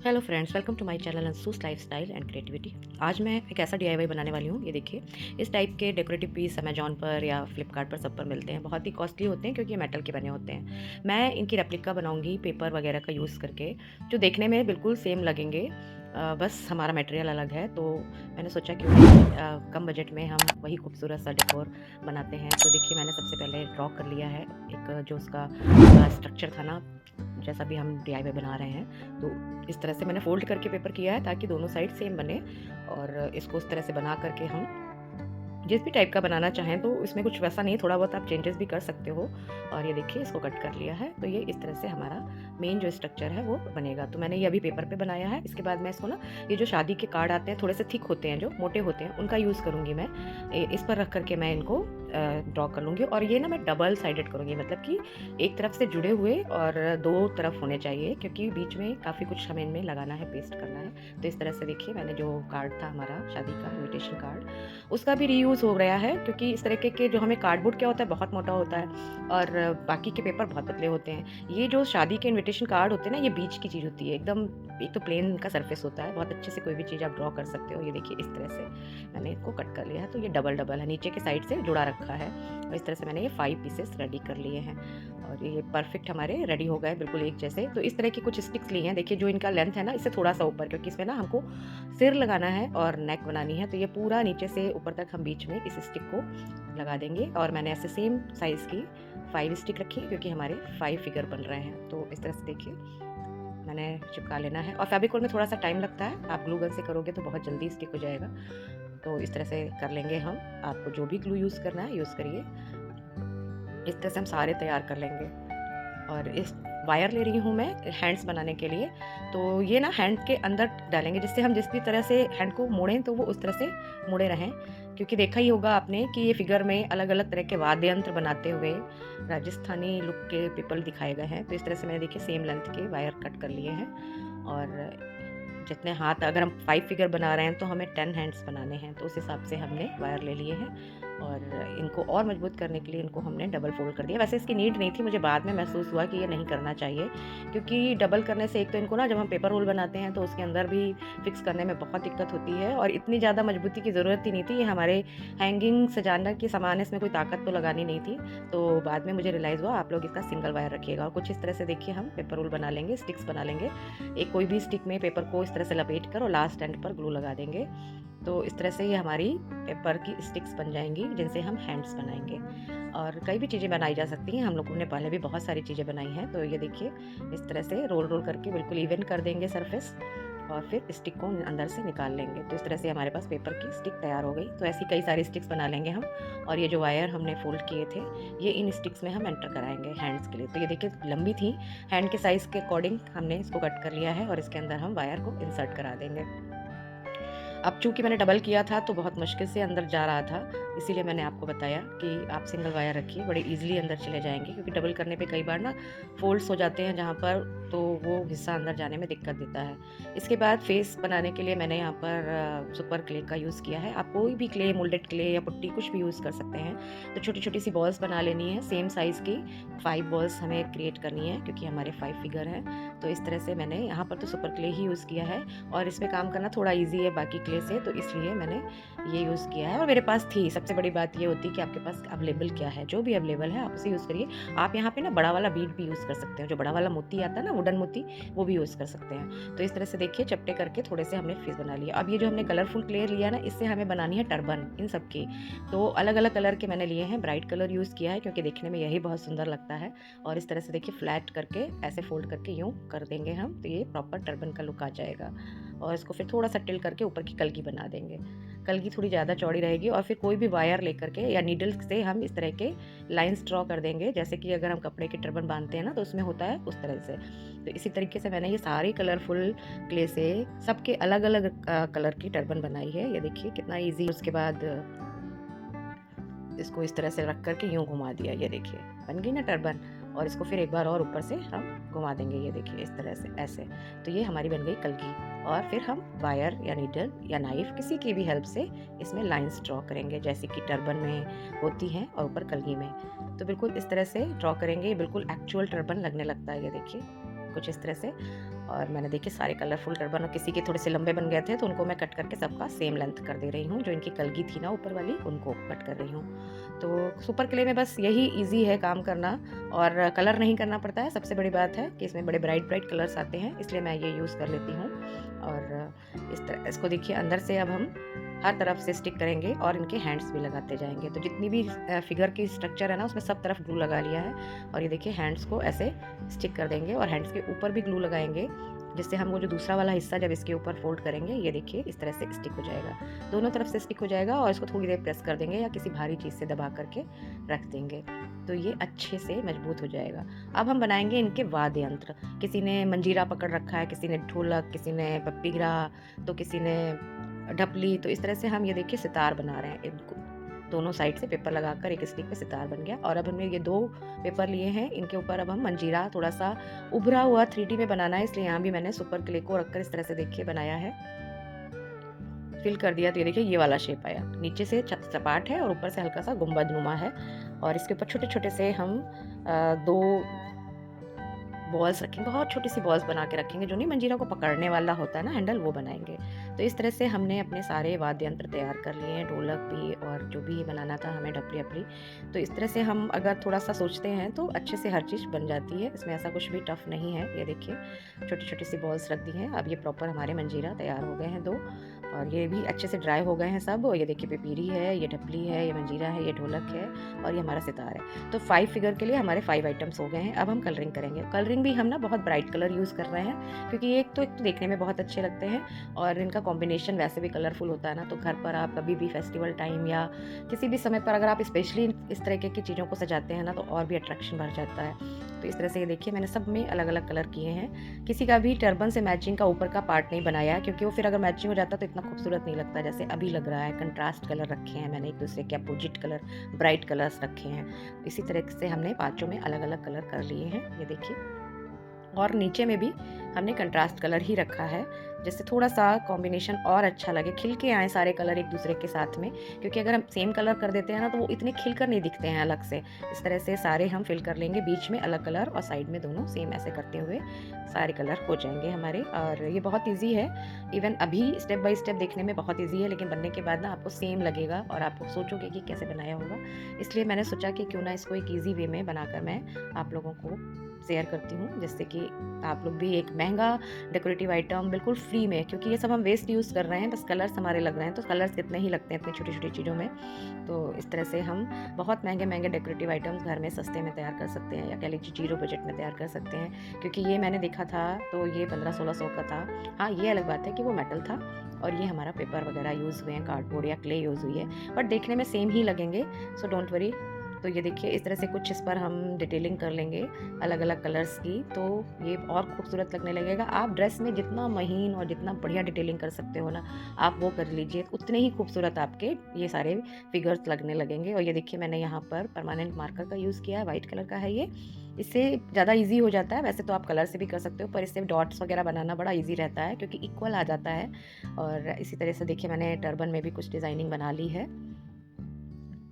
Hello friends, welcome to my channel Anshu's lifestyle and creativity. आज मैं एक ऐसा डीआईवाई बनाने वाली हूँ। ये देखिए, इस टाइप के डेकोरेटिव पीस अमेजॉन पर या फ्लिपकार्ट पर सब पर मिलते हैं। बहुत ही कॉस्टली होते हैं क्योंकि ये मेटल के बने होते हैं। मैं इनकी रेप्लिका बनाऊंगी पेपर वगैरह का यूज़ करके, जो देखने में बिल्कुल सेम लगेंगे। बस हमारा मटेरियल अलग है। तो मैंने सोचा कि कम बजट में हम वही खूबसूरत सा डेकोर बनाते हैं। तो देखिए, मैंने सबसे पहले ड्रॉ कर लिया है एक जो उसका स्ट्रक्चर था ना, जैसा भी हम डीआईवाई बना रहे हैं। तो इस तरह से मैंने फ़ोल्ड करके पेपर किया है ताकि दोनों साइड सेम बने। और इसको इस तरह से बना करके हम जिस भी टाइप का बनाना चाहें, तो इसमें कुछ वैसा नहीं, थोड़ा बहुत आप चेंजेस भी कर सकते हो। और ये देखिए, इसको कट कर लिया है। तो ये इस तरह से हमारा मेन जो स्ट्रक्चर है वो बनेगा। तो मैंने ये अभी पेपर पे बनाया है। इसके बाद मैं इसको ना, ये जो शादी के कार्ड आते हैं थोड़े से थिक होते हैं, जो मोटे होते हैं, उनका यूज़ करूँगी मैं। इस पर रख करके मैं इनको ड्रॉ कर लूँगी। और ये ना मैं डबल साइडेड करूँगी, मतलब कि एक तरफ से जुड़े हुए और दो तरफ होने चाहिए, क्योंकि बीच में काफ़ी कुछ हमें इनमें लगाना है, पेस्ट करना है। तो इस तरह से देखिए, मैंने जो कार्ड था हमारा शादी का इनविटेशन कार्ड, उसका भी रीयूज़ हो गया है। क्योंकि इस तरीके के जो हमें कार्डबोर्ड क्या होता है, बहुत मोटा होता है और बाकी के पेपर बहुत पतले होते हैं। ये जो शादी के इनविटेशन कार्ड होते हैं ना, ये बीच की चीज़ होती है एकदम। एक तो प्लेन का सरफेस होता है, बहुत अच्छे से कोई भी चीज़ आप ड्रॉ कर सकते हो। ये देखिए, इस तरह से मैंने इसको कट कर लिया है। तो ये डबल डबल है, नीचे के साइड से जुड़ा रखा है। और इस तरह से मैंने ये 5 पीसेस रेडी कर लिए हैं और ये परफेक्ट हमारे रेडी हो गए, बिल्कुल एक जैसे। तो इस तरह की कुछ स्टिक्स लिए हैं। देखिए, जो इनका लेंथ है ना, इससे थोड़ा सा ऊपर, क्योंकि इसमें ना हमको सिर लगाना है और नेक बनानी है। तो ये पूरा नीचे से ऊपर तक हम बीच में इस स्टिक को लगा देंगे। और मैंने ऐसे सेम साइज़ की 5 स्टिक रखी है, क्योंकि हमारे 5 फिगर बन रहे हैं। तो इस तरह से देखिए, मैंने चिपका लेना है। और फेविकोल में थोड़ा सा टाइम लगता है, आप ग्लू गन से करोगे तो बहुत जल्दी स्टिक हो जाएगा। तो इस तरह से कर लेंगे हम। आपको जो भी ग्लू यूज़ करना है यूज़ करिए। इस तरह से हम सारे तैयार कर लेंगे। और इस वायर ले रही हूँ मैं हैंड्स बनाने के लिए। तो ये ना हैंड के अंदर डालेंगे, जिससे हम जिस भी तरह से हैंड को मोड़ें तो वो उस तरह से मुड़े रहें। क्योंकि देखा ही होगा आपने कि ये फिगर में अलग अलग तरह के वाद्य यंत्र बनाते हुए राजस्थानी लुक के पीपल दिखाए गए हैं। तो इस तरह से मैंने देखिए सेम लेंथ के वायर कट कर लिए हैं। और जितने हाथ, अगर हम 5 फिगर बना रहे हैं तो हमें 10 हैंड्स बनाने हैं, तो उस हिसाब से हमने वायर ले लिए हैं। और इनको और मजबूत करने के लिए इनको हमने डबल फोल्ड कर दिया। वैसे इसकी नीड नहीं थी, मुझे बाद में महसूस हुआ कि ये नहीं करना चाहिए। क्योंकि डबल करने से एक तो इनको ना, जब हम पेपर रोल बनाते हैं तो उसके अंदर भी फिक्स करने में बहुत दिक्कत होती है। और इतनी ज़्यादा मजबूती की ज़रूरत ही नहीं थी। ये हमारे हैंगिंग सजाना की सामान है, इसमें कोई ताकत तो लगानी नहीं थी। तो बाद में मुझे रियलाइज़ हुआ, आप लोग इसका सिंगल वायर रखिएगा। और कुछ इस तरह से देखिए, हम पेपर रोल बना लेंगे, स्टिक्स बना लेंगे। एक कोई भी स्टिक में पेपर को इस तरह से लपेट कर और लास्ट एंड पर ग्लू लगा देंगे। तो इस तरह से ये हमारी पेपर की स्टिक्स बन जाएंगी, जिनसे हम हैंड्स बनाएंगे। और कई भी चीज़ें बनाई जा सकती हैं, हम लोगों ने पहले भी बहुत सारी चीज़ें बनाई हैं। तो ये देखिए, इस तरह से रोल रोल करके बिल्कुल इवन कर देंगे सरफेस, और फिर स्टिक को अंदर से निकाल लेंगे। तो इस तरह से हमारे पास पेपर की स्टिक तैयार हो गई। तो ऐसी कई सारी स्टिक्स बना लेंगे हम। और ये जो वायर हमने फोल्ड किए थे, ये इन स्टिक्स में हम एंटर कराएंगे हैंड्स के लिए। तो ये देखिए, लंबी थी, हैंड के साइज़ के अकॉर्डिंग हमने इसको कट कर लिया है। और इसके अंदर हम वायर को इंसर्ट करा देंगे। अब चूँकि मैंने डबल किया था तो बहुत मुश्किल से अंदर जा रहा था, इसीलिए मैंने आपको बताया कि आप सिंगल वायर रखिए, बड़े ईज़िली अंदर चले जाएँगे। क्योंकि डबल करने पे कई बार ना फ़ोल्ड्स हो जाते हैं जहाँ पर, तो वो हिस्सा अंदर जाने में दिक्कत देता है। इसके बाद फेस बनाने के लिए मैंने यहाँ पर सुपर क्ले का यूज़ किया है। आप कोई भी क्ले, मोल्डेड क्ले या पुट्टी कुछ भी यूज़ कर सकते हैं। तो छोटी-छोटी सी बॉल्स बना लेनी है, सेम साइज़ की 5 बॉल्स हमें क्रिएट करनी है, क्योंकि हमारे 5 फिगर हैं। तो इस तरह से मैंने यहाँ पर तो सुपर क्ले ही यूज़ किया है। और इसमें काम करना थोड़ा ईज़ी है बाकी क्ले से, तो इसलिए मैंने ये यूज़ किया है। और मेरे पास थी। सबसे बड़ी बात ये होती है कि आपके पास अवेलेबल क्या है, जो भी अवेलेबल है आप उसे यूज़ करिए। आप यहाँ पे ना बड़ा वाला बीड भी यूज़ कर सकते हो, जो बड़ा वाला मोती आता है ना, वुडन मोती, वो भी यूज़ कर सकते हैं। तो इस तरह से देखिए, चपटे करके थोड़े से हमने फेस बना लिया। अब ये जो हमने कलरफुल क्ले लिया ना, इससे हमें बनानी है टर्बन इन सब की। तो अलग अलग कलर के मैंने लिए हैं, ब्राइट कलर यूज़ किया है क्योंकि देखने में यही बहुत सुंदर लगता है। और इस तरह से देखिए, फ्लैट करके ऐसे फोल्ड करके यूँ कर देंगे हम, तो ये प्रॉपर टर्बन का लुक आ जाएगा। और इसको फिर थोड़ा सा टिल करके ऊपर की कलगी बना देंगे। कलगी थोड़ी ज़्यादा चौड़ी रहेगी। और फिर कोई भी वायर लेकर के या नीडल से हम इस तरह के लाइंस ड्रॉ कर देंगे, जैसे कि अगर हम कपड़े के टर्बन बांधते हैं ना, तो उसमें होता है उस तरह से। तो इसी तरीके से मैंने ये सारी कलरफुल क्ले से सबके अलग अलग कलर की टर्बन बनाई है। ये देखिए कितना ईजी। उसके बाद इसको इस तरह से रख करके यूँ घुमा दिया, ये देखिए बन गई ना टर्बन। और इसको फिर एक बार और ऊपर से हम घुमा देंगे, ये देखिए इस तरह से ऐसे। तो ये हमारी बन गई कलगी। और फिर हम वायर या नीडल या नाइफ, किसी की भी हेल्प से इसमें लाइंस ड्रॉ करेंगे, जैसे कि टर्बन में होती हैं और ऊपर कलगी में। तो बिल्कुल इस तरह से ड्रॉ करेंगे, ये बिल्कुल एक्चुअल टर्बन लगने लगता है, ये देखिए कुछ इस तरह से। और मैंने देखिए सारे कलरफुल टर्बन, और किसी के थोड़े से लंबे बन गए थे तो उनको मैं कट करके सबका सेम लेंथ कर दे रही हूँ। जो इनकी कलगी थी ना ऊपर वाली, उनको कट कर रही हूँ। तो सुपर क्ले में बस यही ईज़ी है काम करना, और कलर नहीं करना पड़ता है। सबसे बड़ी बात है कि इसमें बड़े ब्राइट ब्राइट कलर्स आते हैं, इसलिए मैं ये यूज़ कर लेती हूँ। और इस तरह इसको देखिए अंदर से अब हम हर तरफ से स्टिक करेंगे और इनके हैंड्स भी लगाते जाएंगे। तो जितनी भी फिगर की स्ट्रक्चर है ना, उसमें सब तरफ ग्लू लगा लिया है। और ये देखिए हैंड्स को ऐसे स्टिक कर देंगे और हैंड्स के ऊपर भी ग्लू लगाएंगे, जिससे हम वो जो दूसरा वाला हिस्सा जब इसके ऊपर फोल्ड करेंगे, ये देखिए इस तरह से स्टिक हो जाएगा। दोनों तरफ से स्टिक हो जाएगा और इसको थोड़ी देर प्रेस कर देंगे या किसी भारी चीज़ से दबा करके रख देंगे, तो ये अच्छे से मजबूत हो जाएगा। अब हम बनाएंगे इनके वाद्य यंत्र। किसी ने मंजीरा पकड़ रखा है, किसी ने ढोलक, किसी ने पप्पीगरा, तो किसी ने ढपली। तो इस तरह से हम ये देखिए सितार बना रहे हैं। इनको दोनों साइड से पेपर लगाकर एक स्टिक पे सितार बन गया। और अब हमने ये 2 पेपर लिए हैं, इनके ऊपर अब हम मंजीरा थोड़ा सा उभरा हुआ 3D में बनाना है, इसलिए यहाँ भी मैंने सुपर क्ले को रखकर इस तरह से देखिए बनाया है, फिल कर दिया। तो ये देखिए ये वाला शेप आया। नीचे से छत सपाट है और ऊपर से हल्का सा गुंबदनुमा है, और इसके ऊपर छोटे छोटे से हम 2 बॉल्स रखेंगे, बहुत छोटी सी बॉल्स बना के रखेंगे। जो नहीं मंजीरा को पकड़ने वाला होता है ना हैंडल, वो बनाएंगे। तो इस तरह से हमने अपने सारे वाद्य यंत्र तैयार कर लिए हैं, ढोलक भी और जो भी बनाना था हमें, ढपली अपली। तो इस तरह से हम अगर थोड़ा सा सोचते हैं तो अच्छे से हर चीज़ बन जाती है। इसमें ऐसा कुछ भी टफ नहीं है। ये देखिए छोटी छोटी सी बॉल्स रख दी हैं। अब ये प्रॉपर हमारे मंजीरा तैयार हो गए हैं 2, और ये भी अच्छे से ड्राई हो गए हैं सब। और ये देखिए पिपीरी है, ये ढपली है, ये मंजीरा है, ये ढोलक है, और ये हमारा सितार है। तो 5 फिगर के लिए हमारे 5 आइटम्स हो गए हैं। अब हम कलरिंग करेंगे। कलरिंग भी हम ना बहुत ब्राइट कलर यूज़ कर रहे हैं, क्योंकि एक तो देखने में बहुत अच्छे लगते हैं, और इनका कॉम्बिनेशन वैसे भी कलरफुल होता है ना। तो घर पर आप कभी भी फेस्टिवल टाइम या किसी भी समय पर अगर आप स्पेशली इस तरह की चीज़ों को सजाते हैं ना, तो और भी अट्रैक्शन बढ़ जाता है। तो इस तरह से ये देखिए मैंने सब में अलग अलग कलर किए हैं। किसी का भी टर्बन से मैचिंग का ऊपर का पार्ट नहीं बनाया है, क्योंकि वो फिर अगर मैचिंग हो जाता तो इतना खूबसूरत नहीं लगता जैसे अभी लग रहा है। कंट्रास्ट कलर रखे हैं मैंने, एक दूसरे के अपोजिट कलर, ब्राइट कलर्स रखे हैं। इसी तरह से हमने पाँचों में अलग अलग कलर कर लिए हैं, ये देखिए। और नीचे में भी हमने कंट्रास्ट कलर ही रखा है, जिससे थोड़ा सा कॉम्बिनेशन और अच्छा लगे, खिल के आए सारे कलर एक दूसरे के साथ में। क्योंकि अगर हम सेम कलर कर देते हैं ना, तो वो इतने खिल कर नहीं दिखते हैं अलग से। इस तरह से सारे हम फिल कर लेंगे, बीच में अलग कलर और साइड में दोनों सेम, ऐसे करते हुए सारे कलर हो जाएंगे हमारे। और ये बहुत ईजी है। इवन अभी स्टेप बाय स्टेप देखने में बहुत ईजी है, लेकिन बनने के बाद ना आपको सेम लगेगा और आप सोचोगे कि कैसे बनाया होगा। इसलिए मैंने सोचा कि क्यों ना इसको एक ईजी वे में बनाकर मैं आप लोगों को शेयर करती हूँ, जिससे कि आप लोग भी एक महंगा डेकोरेटिव आइटम बिल्कुल फ्री में, क्योंकि ये सब हम वेस्ट यूज़ कर रहे हैं, बस कलर्स हमारे लग रहे हैं। तो कलर्स कितने ही लगते हैं इतनी छोटी छोटी चीज़ों में। तो इस तरह से हम बहुत महंगे महंगे डेकोरेटिव आइटम्स घर में सस्ते में तैयार कर सकते हैं, या कह लीजिए 0 बजट में तैयार कर सकते हैं। क्योंकि ये मैंने देखा था तो ये 1500-1600 का था। हाँ, ये अलग बात है कि वो मेटल था, और ये हमारा पेपर वगैरह यूज़ हुए हैं, कार्डबोर्ड या क्ले यूज़ हुई है, बट देखने में सेम ही लगेंगे, सो डोंट वरी। तो ये देखिए इस तरह से कुछ इस पर हम डिटेलिंग कर लेंगे अलग अलग कलर्स की, तो ये और खूबसूरत लगने लगेगा। आप ड्रेस में जितना महीन और जितना बढ़िया डिटेलिंग कर सकते हो ना, आप वो कर लीजिए, उतने ही खूबसूरत आपके ये सारे फिगर्स लगने लगेंगे। और ये देखिए मैंने यहाँ पर परमानेंट मार्कर का यूज़ किया है, वाइट कलर का है ये। इससे ज़्यादा इजी हो जाता है। वैसे तो आप कलर से भी कर सकते हो, पर इससे डॉट्स वगैरह बनाना बड़ा इजी रहता है, क्योंकि इक्वल आ जाता है। और इसी तरह से देखिए मैंने टर्बन में भी कुछ डिज़ाइनिंग बना ली है।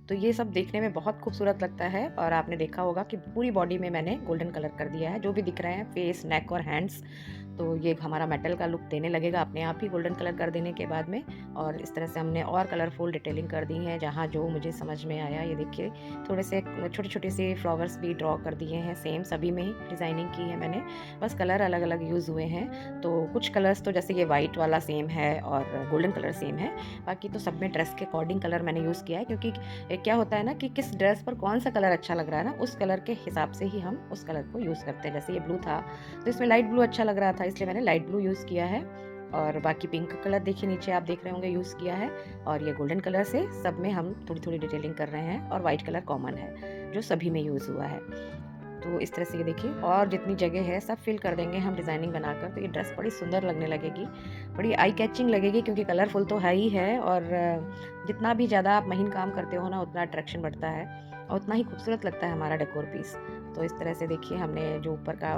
तो ये सब देखने में बहुत खूबसूरत लगता है। और आपने देखा होगा कि पूरी बॉडी में मैंने गोल्डन कलर कर दिया है, जो भी दिख रहे हैं फेस, नेक और हैंड्स। तो ये हमारा मेटल का लुक देने लगेगा अपने आप ही गोल्डन कलर कर देने के बाद में। और इस तरह से हमने और कलरफुल डिटेलिंग कर दी है जहाँ जो मुझे समझ में आया। ये देखिए थोड़े से छोटे छोटे से फ्लावर्स भी ड्रॉ कर दिए हैं, सेम सभी में ही डिज़ाइनिंग की है मैंने, बस कलर अलग अलग यूज़ हुए हैं। तो कुछ कलर्स तो जैसे ये वाइट वाला सेम है और गोल्डन कलर सेम है, बाकी तो सब में ड्रेस के अकॉर्डिंग कलर मैंने यूज़ किया है। क्योंकि क्या होता है ना कि किस ड्रेस पर कौन सा कलर अच्छा लग रहा है ना, उस कलर के हिसाब से ही हम उस कलर को यूज़ करते हैं। जैसे ये ब्लू था तो इसमें लाइट ब्लू अच्छा लग रहा था, इसलिए मैंने लाइट ब्लू यूज़ किया है। और बाकी पिंक कलर देखिए नीचे आप देख रहे होंगे यूज़ किया है। और ये गोल्डन कलर से सब में हम थोड़ी थोड़ी डिटेलिंग कर रहे हैं। और वाइट कलर कॉमन है जो सभी में यूज़ हुआ है। तो इस तरह से ये देखिए, और जितनी जगह है सब फिल कर देंगे हम डिज़ाइनिंग बनाकर। तो ये ड्रेस बड़ी सुंदर लगने लगेगी, बड़ी आई कैचिंग लगेगी, क्योंकि कलरफुल तो है ही है। और जितना भी ज़्यादा आप महीन काम करते हो ना, उतना अट्रैक्शन बढ़ता है और उतना ही खूबसूरत लगता है हमारा डेकोर पीस। तो इस तरह से देखिए हमने जो ऊपर का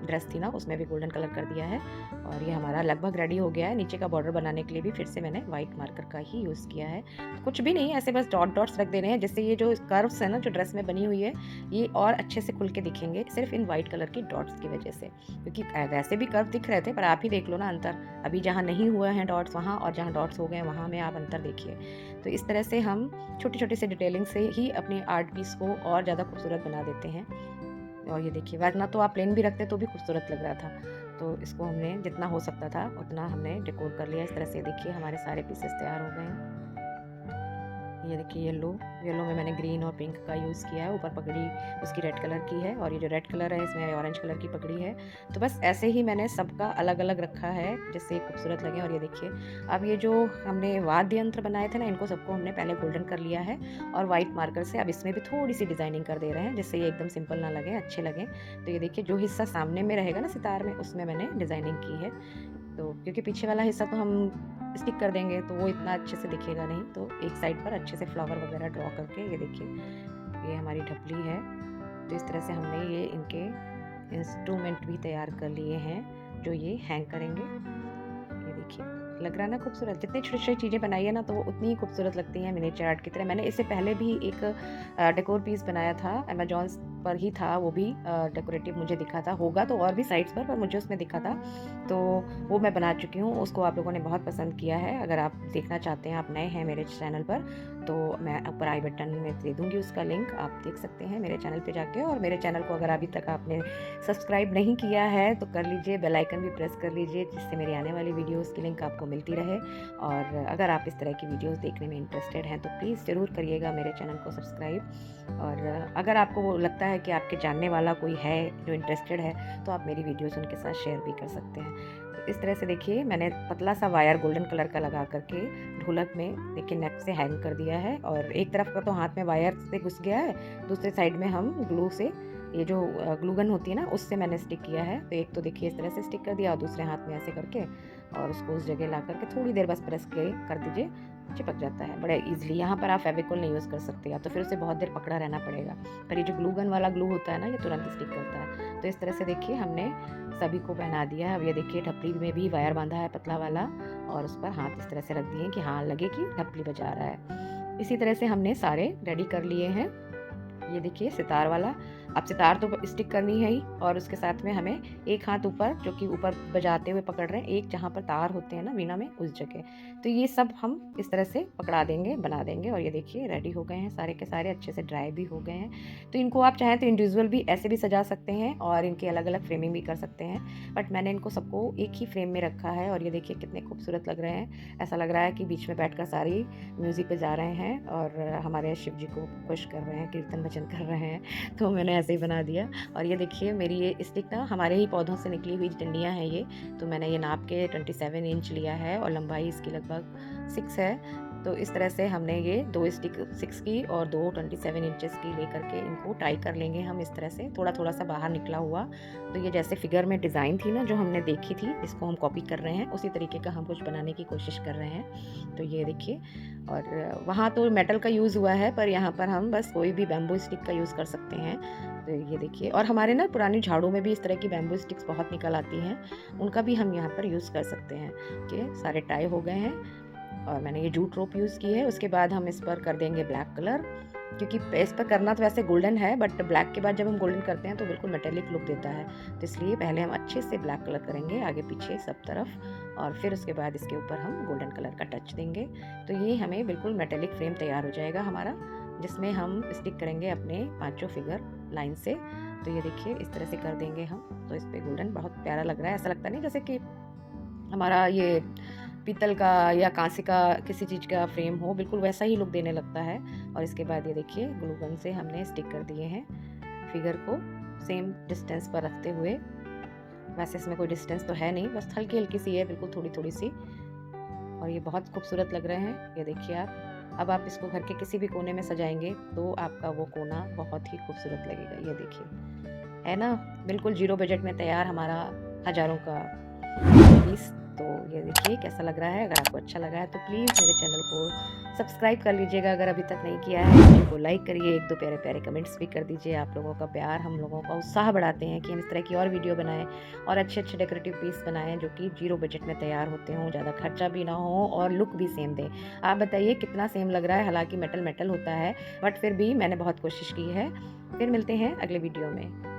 ड्रेस थी ना उसमें भी गोल्डन कलर कर दिया है। और ये हमारा लगभग रेडी हो गया है। नीचे का बॉर्डर बनाने के लिए भी फिर से मैंने वाइट मार्कर का ही यूज़ किया है। कुछ भी नहीं, ऐसे बस डॉट डॉट्स रख देने हैं, जिससे ये जो कर्व्स है ना जो ड्रेस में बनी हुई है ये और अच्छे से खुल के दिखेंगे सिर्फ इन वाइट कलर की डॉट्स की वजह से। क्योंकि वैसे भी कर्व दिख रहे थे, पर आप ही देख लो ना अंतर, अभी जहाँ नहीं हुए हैं डॉट्स वहाँ और जहाँ डॉट्स हो गए हैं वहाँ में आप अंतर देखिए। तो इस तरह से हम छोटी छोटी सी डिटेलिंग से ही अपनी आर्ट पीस को और ज़्यादा खूबसूरत बना देते हैं। और ये देखिए, वरना तो आप प्लेन भी रखते तो भी खूबसूरत लग रहा था। तो इसको हमने जितना हो सकता था उतना हमने डेकोर कर लिया। इस तरह से देखिए हमारे सारे पीसेस तैयार हो गए हैं। ये देखिए येलो में मैंने ग्रीन और पिंक का यूज़ किया है। ऊपर पगड़ी उसकी रेड कलर की है और ये जो रेड कलर है इसमें ऑरेंज कलर की पगड़ी है। तो बस ऐसे ही मैंने सबका अलग अलग रखा है जिससे खूबसूरत लगे। और ये देखिए, अब ये जो हमने वाद्य यंत्र बनाए थे ना, इनको सबको हमने पहले गोल्डन कर लिया है और वाइट मार्कर से अब इसमें भी थोड़ी सी डिज़ाइनिंग कर दे रहे हैं, जिससे ये एकदम सिंपल ना लगे, अच्छे लगें। तो ये देखिए, जो हिस्सा सामने में रहेगा ना सितार में, उसमें मैंने डिज़ाइनिंग की है। तो क्योंकि पीछे वाला हिस्सा तो हम स्टिक कर देंगे तो वो इतना अच्छे से दिखेगा नहीं, तो एक साइड पर अच्छे से फ्लावर वगैरह ड्रॉ करके ये देखिए, ये हमारी ढपली है। तो इस तरह से हमने ये इनके इंस्ट्रूमेंट भी तैयार कर लिए हैं जो ये हैंग करेंगे। ये देखिए, लग रहा है ना खूबसूरत। जितनी छोटी-छोटी चीज़ें बनाई है ना तो वो उतनी ही खूबसूरत लगती हैं मिनिएचर आर्ट की तरह। मैंने इससे पहले भी एक डेकोर पीस बनाया था, अमेज़न पर ही था वो भी, डेकोरेटिव मुझे दिखा था, होगा तो और भी साइट्स पर मुझे उसमें दिखा था। तो वो मैं बना चुकी हूँ, उसको आप लोगों ने बहुत पसंद किया है। अगर आप देखना चाहते हैं, आप नए हैं मेरे चैनल पर, तो मैं ऊपर आई बटन में दे दूँगी उसका लिंक, आप देख सकते हैं मेरे चैनल पे जाके। और मेरे चैनल को अगर अभी तक आपने सब्सक्राइब नहीं किया है तो कर लीजिए, बेल आइकन भी प्रेस कर लीजिए, जिससे मेरी आने वाली वीडियोस की लिंक आपको मिलती रहे। और अगर आप इस तरह की वीडियोस देखने में इंटरेस्टेड हैं तो प्लीज़ ज़रूर करिएगा मेरे चैनल को सब्सक्राइब। और अगर आपको वो लगता है कि आपके जानने वाला कोई है जो इंटरेस्टेड है तो आप मेरी वीडियोस उनके साथ शेयर भी कर सकते हैं। तो इस तरह से देखिए, मैंने पतला सा वायर गोल्डन कलर का लगा करके ढोलक में देखिए नेक से हैंग कर दिया है। और एक तरफ का तो हाथ में वायर से घुस गया है, दूसरे साइड में हम ग्लू से, ये जो ग्लू गन होती है ना उससे मैंने स्टिक किया है। तो एक तो देखिए इस तरह से स्टिक कर दिया और दूसरे हाथ में ऐसे करके और उसको उस जगह ला करके थोड़ी देर बस प्रेस कर दीजिए, चिपक जाता है बड़े ईजिली। यहाँ पर आप फेविकोल नहीं यूज़ कर सकते, या तो फिर उसे बहुत देर पकड़ा रहना पड़ेगा। पर ये जो ग्लू गन वाला ग्लू होता है ना, ये तुरंत स्टिक करता है। तो इस तरह से देखिए हमने सभी को पहना दिया है। अब ये देखिए, ढपली में भी वायर बांधा है पतला वाला, और उस पर हाथ इस तरह से रख दिए कि हाँ लगे कि ढपली बजा रहा है। इसी तरह से हमने सारे रेडी कर लिए हैं। ये देखिए सितार वाला, अब सितार तो स्टिक करनी है ही, और उसके साथ में हमें एक हाथ ऊपर, जो कि ऊपर बजाते हुए पकड़ रहे हैं, एक जहाँ पर तार होते हैं ना वीणा में, उस जगह। तो ये सब हम इस तरह से पकड़ा देंगे, बना देंगे। और ये देखिए रेडी हो गए हैं सारे के सारे, अच्छे से ड्राई भी हो गए हैं। तो इनको आप चाहें तो इंडिविजुअल भी ऐसे भी सजा सकते हैं और इनकी अलग अलग फ्रेमिंग भी कर सकते हैं, बट मैंने इनको सबको एक ही फ्रेम में रखा है। और ये देखिए कितने खूबसूरत लग रहे हैं, ऐसा लग रहा है कि बीच में बैठकर सारी म्यूज़िक बजा रहे हैं और हमारे शिव जी को खुश कर रहे हैं, कीर्तन भजन कर रहे हैं। तो मैंने ऐसे ही बना दिया। और ये देखिए, मेरी ये स्टिक ना हमारे ही पौधों से निकली हुई डंडियाँ हैं ये, तो मैंने ये नाप के 27 इंच लिया है और लंबाई इसकी लगभग 6 है। तो इस तरह से हमने ये 2 स्टिक 6 की और 2 27 इंचेस की लेकर के इनको टाई कर लेंगे हम इस तरह से, थोड़ा थोड़ा सा बाहर निकला हुआ। तो ये जैसे फिगर में डिज़ाइन थी ना जो हमने देखी थी, इसको हम कॉपी कर रहे हैं, उसी तरीके का हम कुछ बनाने की कोशिश कर रहे हैं। तो ये देखिए, और वहाँ तो मेटल का यूज़ हुआ है, पर यहाँ पर हम बस कोई भी बैम्बू स्टिक का यूज़ कर सकते हैं। तो ये देखिए, और हमारे ना पुरानी झाड़ू में भी इस तरह की बैम्बू स्टिक्स बहुत निकल आती हैं, उनका भी हम यहाँ पर यूज़ कर सकते हैं। कि सारे टाई हो गए हैं और मैंने ये जूट रोप यूज़ की है। उसके बाद हम इस पर कर देंगे ब्लैक कलर, क्योंकि इस पर करना तो वैसे गोल्डन है, बट ब्लैक के बाद जब हम गोल्डन करते हैं तो बिल्कुल मेटेलिक लुक देता है। तो इसलिए पहले हम अच्छे से ब्लैक कलर करेंगे आगे पीछे सब तरफ, और फिर उसके बाद इसके ऊपर हम गोल्डन कलर का टच देंगे। तो ये हमें बिल्कुल मेटेलिक फ्रेम तैयार हो जाएगा हमारा, जिसमें हम स्टिक करेंगे अपने 5 फिगर लाइन से। तो ये देखिए इस तरह से कर देंगे हम। तो इस पर गोल्डन बहुत प्यारा लग रहा है, ऐसा लगता नहीं जैसे कि हमारा ये पीतल का या कांसे का किसी चीज़ का फ्रेम हो, बिल्कुल वैसा ही लुक देने लगता है। और इसके बाद ये देखिए ग्लू गन से हमने स्टिक कर दिए हैं फिगर को सेम डिस्टेंस पर रखते हुए। वैसे इसमें कोई डिस्टेंस तो है नहीं, बस हल्की हल्की सी है, बिल्कुल थोड़ी थोड़ी सी। और ये बहुत खूबसूरत लग रहे हैं, ये देखिए आप। अब आप इसको घर के किसी भी कोने में सजाएंगे तो आपका वो कोना बहुत ही खूबसूरत लगेगा। ये देखिए, है ना, बिल्कुल जीरो बजट में तैयार हमारा हज़ारों का पीस। तो ये देखिए कैसा लग रहा है। अगर आपको अच्छा लगा है तो प्लीज़ मेरे चैनल को सब्सक्राइब कर लीजिएगा अगर अभी तक नहीं किया है। वीडियो को लाइक करिए, 1-2 प्यारे-प्यारे कमेंट्स भी कर दीजिए। आप लोगों का प्यार हम लोगों का उत्साह बढ़ाते हैं कि हम इस तरह की और वीडियो बनाएँ और अच्छे-अच्छे डेकोरेटिव पीस बनाएँ जो कि ज़ीरो बजट में तैयार होते हों, ज़्यादा खर्चा भी ना हो और लुक भी सेम दें। आप बताइए कितना सेम लग रहा है? हालाँकि मेटल होता है, बट फिर भी मैंने बहुत कोशिश की है। फिर मिलते हैं अगले वीडियो में।